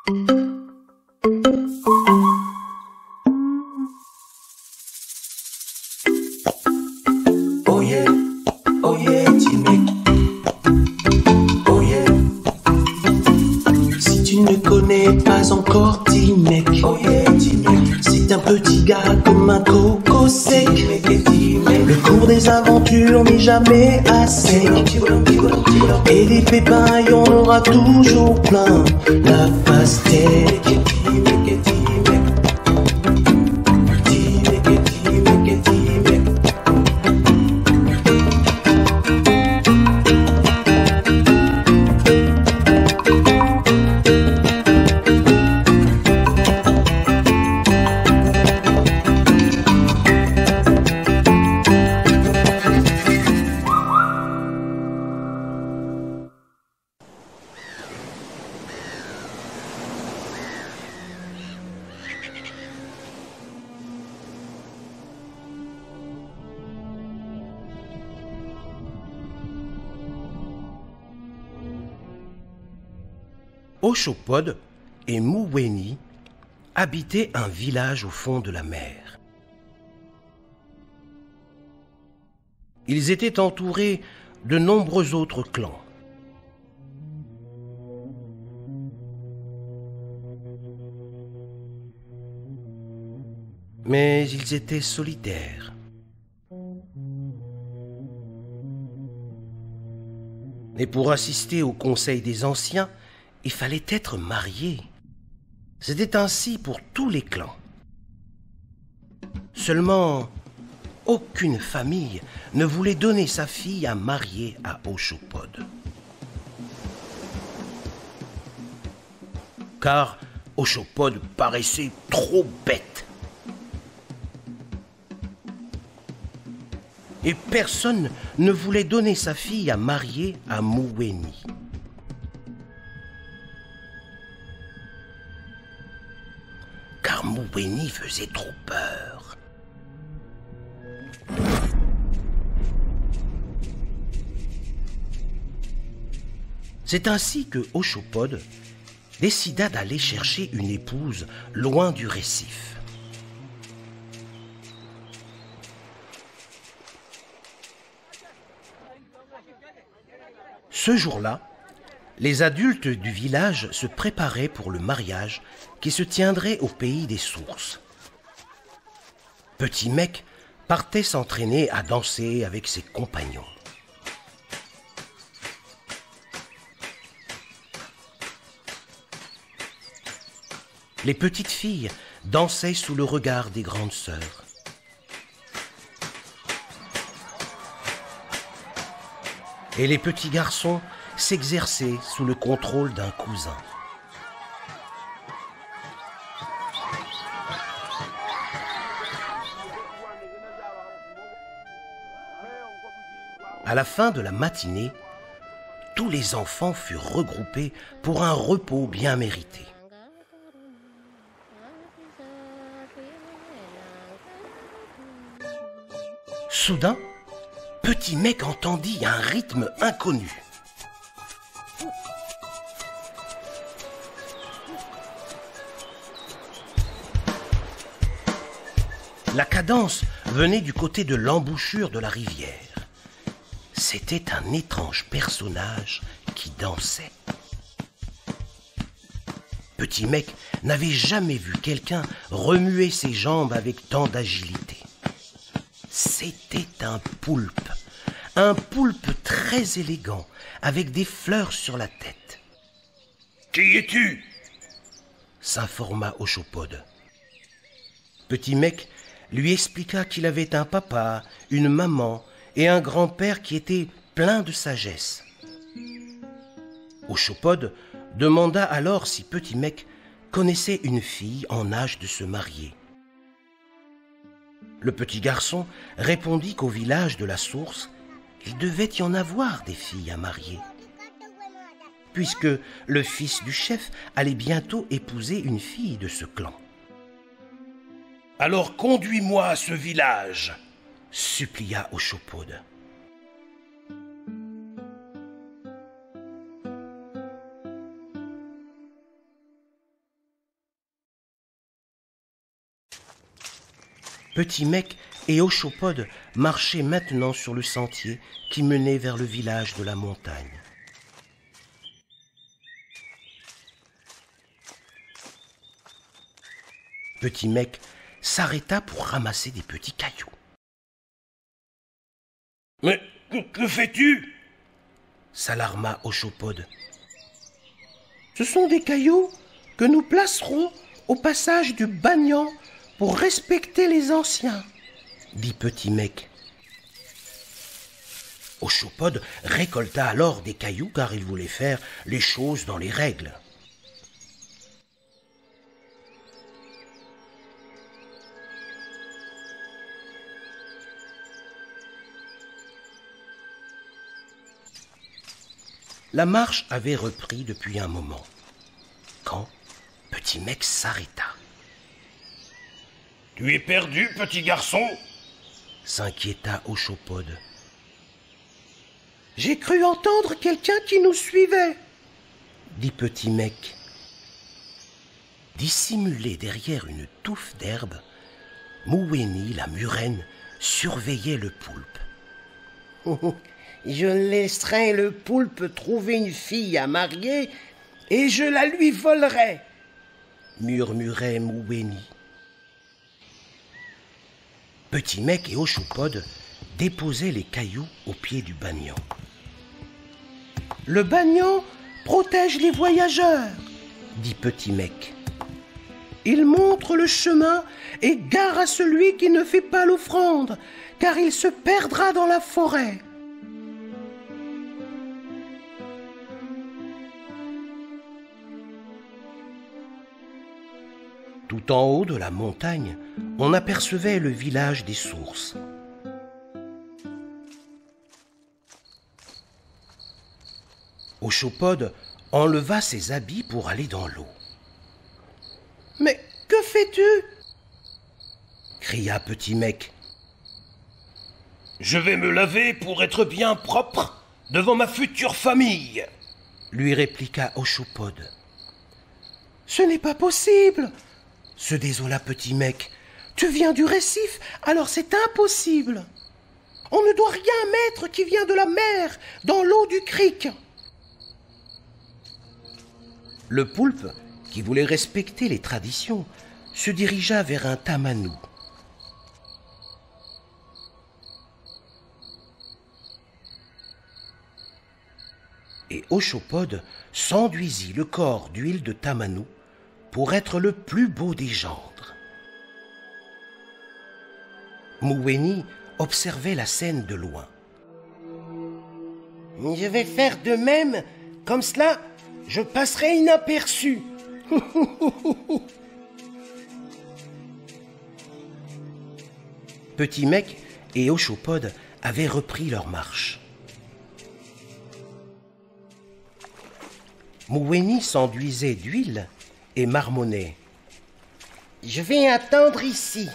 Oh yeah, petit mec. Oh yeah. Si tu ne connais pas encore petit mec, oh yeah, petit mec. C'est un petit gars comme un coco sec. Le cours des aventures n'est jamais assez. Et des pépins, y en aura toujours plein. La pastèque. Oshopod et Muweni habitaient un village au fond de la mer. Ils étaient entourés de nombreux autres clans. Mais ils étaient solitaires. Et pour assister au conseil des anciens, il fallait être marié. C'était ainsi pour tous les clans. Seulement, aucune famille ne voulait donner sa fille à marier à Oshopod. Car Oshopod paraissait trop bête. Et personne ne voulait donner sa fille à marier à Muweni. Car Muweni faisait trop peur. C'est ainsi que Oshopod décida d'aller chercher une épouse loin du récif. Ce jour-là, les adultes du village se préparaient pour le mariage qui se tiendrait au pays des sources. Petit mec partait s'entraîner à danser avec ses compagnons. Les petites filles dansaient sous le regard des grandes sœurs. Et les petits garçons s'exerçaient sous le contrôle d'un cousin. À la fin de la matinée, tous les enfants furent regroupés pour un repos bien mérité. Soudain, Petit mec entendit un rythme inconnu. La cadence venait du côté de l'embouchure de la rivière. C'était un étrange personnage qui dansait. Petit mec n'avait jamais vu quelqu'un remuer ses jambes avec tant d'agilité. C'était un poulpe très élégant, avec des fleurs sur la tête. « Qui es-tu » s'informa Oshopod. Petit mec lui expliqua qu'il avait un papa, une maman et un grand-père qui étaient pleins de sagesse. Oshopod demanda alors si Petit mec connaissait une fille en âge de se marier. Le petit garçon répondit qu'au village de la source, il devait y en avoir des filles à marier, puisque le fils du chef allait bientôt épouser une fille de ce clan. « Alors conduis-moi à ce village » supplia Oshopod. Petit Mec et Oshopod marchaient maintenant sur le sentier qui menait vers le village de la montagne. Petit Mec s'arrêta pour ramasser des petits cailloux. « Mais que fais-tu » s'alarma Oshopod. « Ce sont des cailloux que nous placerons au passage du Bagnan pour respecter les anciens, » dit Petit Mec. Oshopod récolta alors des cailloux car il voulait faire les choses dans les règles. La marche avait repris depuis un moment, quand Petit Mec s'arrêta. « Tu es perdu, petit garçon ?» s'inquiéta Oshopod. « J'ai cru entendre quelqu'un qui nous suivait, » dit Petit Mec. Dissimulé derrière une touffe d'herbe, Mouweni, la murène, surveillait le poulpe. « Je laisserai le poulpe trouver une fille à marier et je la lui volerai, » murmurait Mouweni. Petit Mec et Oshopod déposaient les cailloux au pied du Bagnan. « Le Bagnan protège les voyageurs, » dit Petit Mec. « Il montre le chemin et gare à celui qui ne fait pas l'offrande, car il se perdra dans la forêt. » Tout en haut de la montagne, on apercevait le village des sources. Oshopod enleva ses habits pour aller dans l'eau. « Mais que fais-tu » cria Petit Mec. « Je vais me laver pour être bien propre devant ma future famille » lui répliqua Oshopod. « Ce n'est pas possible !» se désola Petit Mec. « Tu viens du récif, alors c'est impossible. On ne doit rien mettre qui vient de la mer dans l'eau du cric. » Le poulpe, qui voulait respecter les traditions, se dirigea vers un tamanou. Et Oshopod s'enduisit le corps d'huile de tamanou pour être le plus beau des gendres. Mouweni observait la scène de loin. « Je vais faire de même, comme cela, je passerai inaperçu. » Petit Mec et Oshopod avaient repris leur marche. Mouweni s'enduisait d'huile et marmonnait. « Je vais attendre ici. »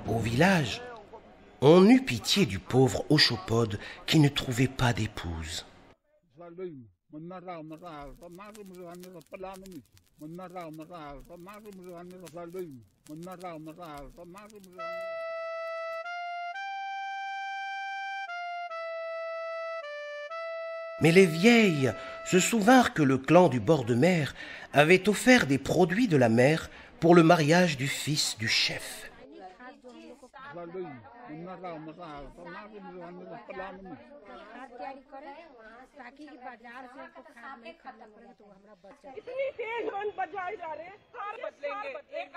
Au village, on eut pitié du pauvre Oshopod qui ne trouvait pas d'épouse. Mais les vieilles se souvinrent que le clan du bord de mer avait offert des produits de la mer pour le mariage du fils du chef.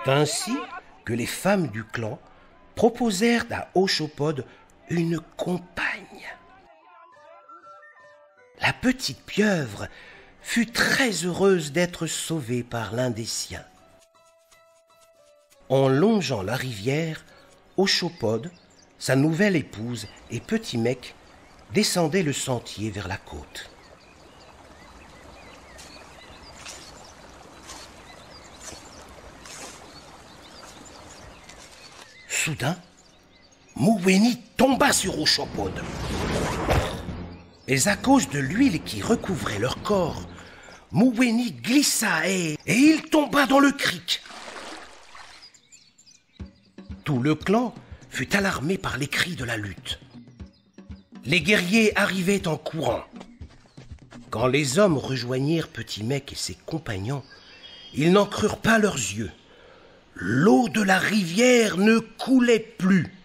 Ainsi que les femmes du clan proposèrent à Oshopod une compagne. La petite pieuvre fut très heureuse d'être sauvée par l'un des siens. En longeant la rivière, Oshopod, sa nouvelle épouse et Petit Mec descendaient le sentier vers la côte. Soudain, Mouweni tomba sur Oshopod. « Mais à cause de l'huile qui recouvrait leur corps, Mouweni glissa et il tomba dans le cric. Tout le clan fut alarmé par les cris de la lutte. Les guerriers arrivaient en courant. Quand les hommes rejoignirent Petit Mec et ses compagnons, ils n'en crurent pas leurs yeux. L'eau de la rivière ne coulait plus.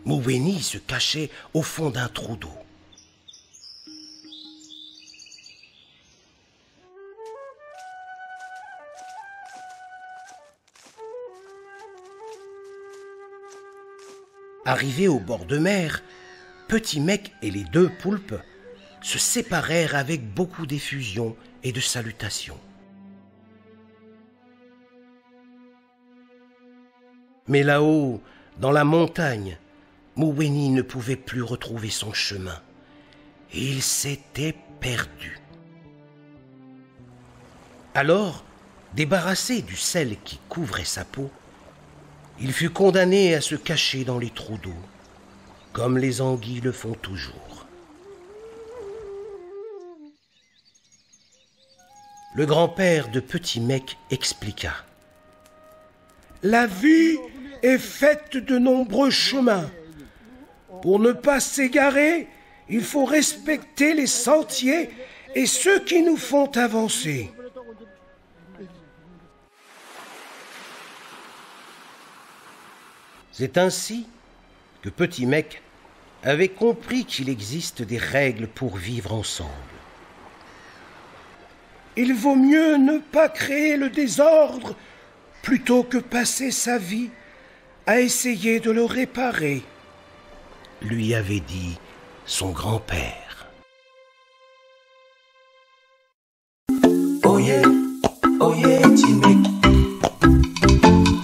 Mouweni se cachait au fond d'un trou d'eau. Arrivés au bord de mer, Petit Mec et les deux poulpes se séparèrent avec beaucoup d'effusion et de salutations. Mais là-haut, dans la montagne, Mouweni ne pouvait plus retrouver son chemin. Il s'était perdu. Alors, débarrassé du sel qui couvrait sa peau, il fut condamné à se cacher dans les trous d'eau, comme les anguilles le font toujours. Le grand-père de Petit Mec expliqua. La vie est faite de nombreux chemins. Pour ne pas s'égarer, il faut respecter les sentiers et ceux qui nous font avancer. C'est ainsi que Petit Mec avait compris qu'il existe des règles pour vivre ensemble. Il vaut mieux ne pas créer le désordre plutôt que passer sa vie à essayer de le réparer, lui avait dit son grand-père. Oh yeah, Petit Mec.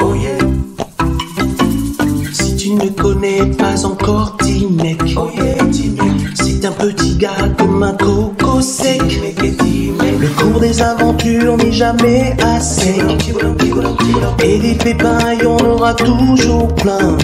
Oh yeah. Si tu ne connais pas encore Petit Mec, oh yeah, Petit Mec. C'est un petit gars comme un coco sec. Le cours des aventures n'est jamais assez. Et des pépins, il y en aura toujours plein.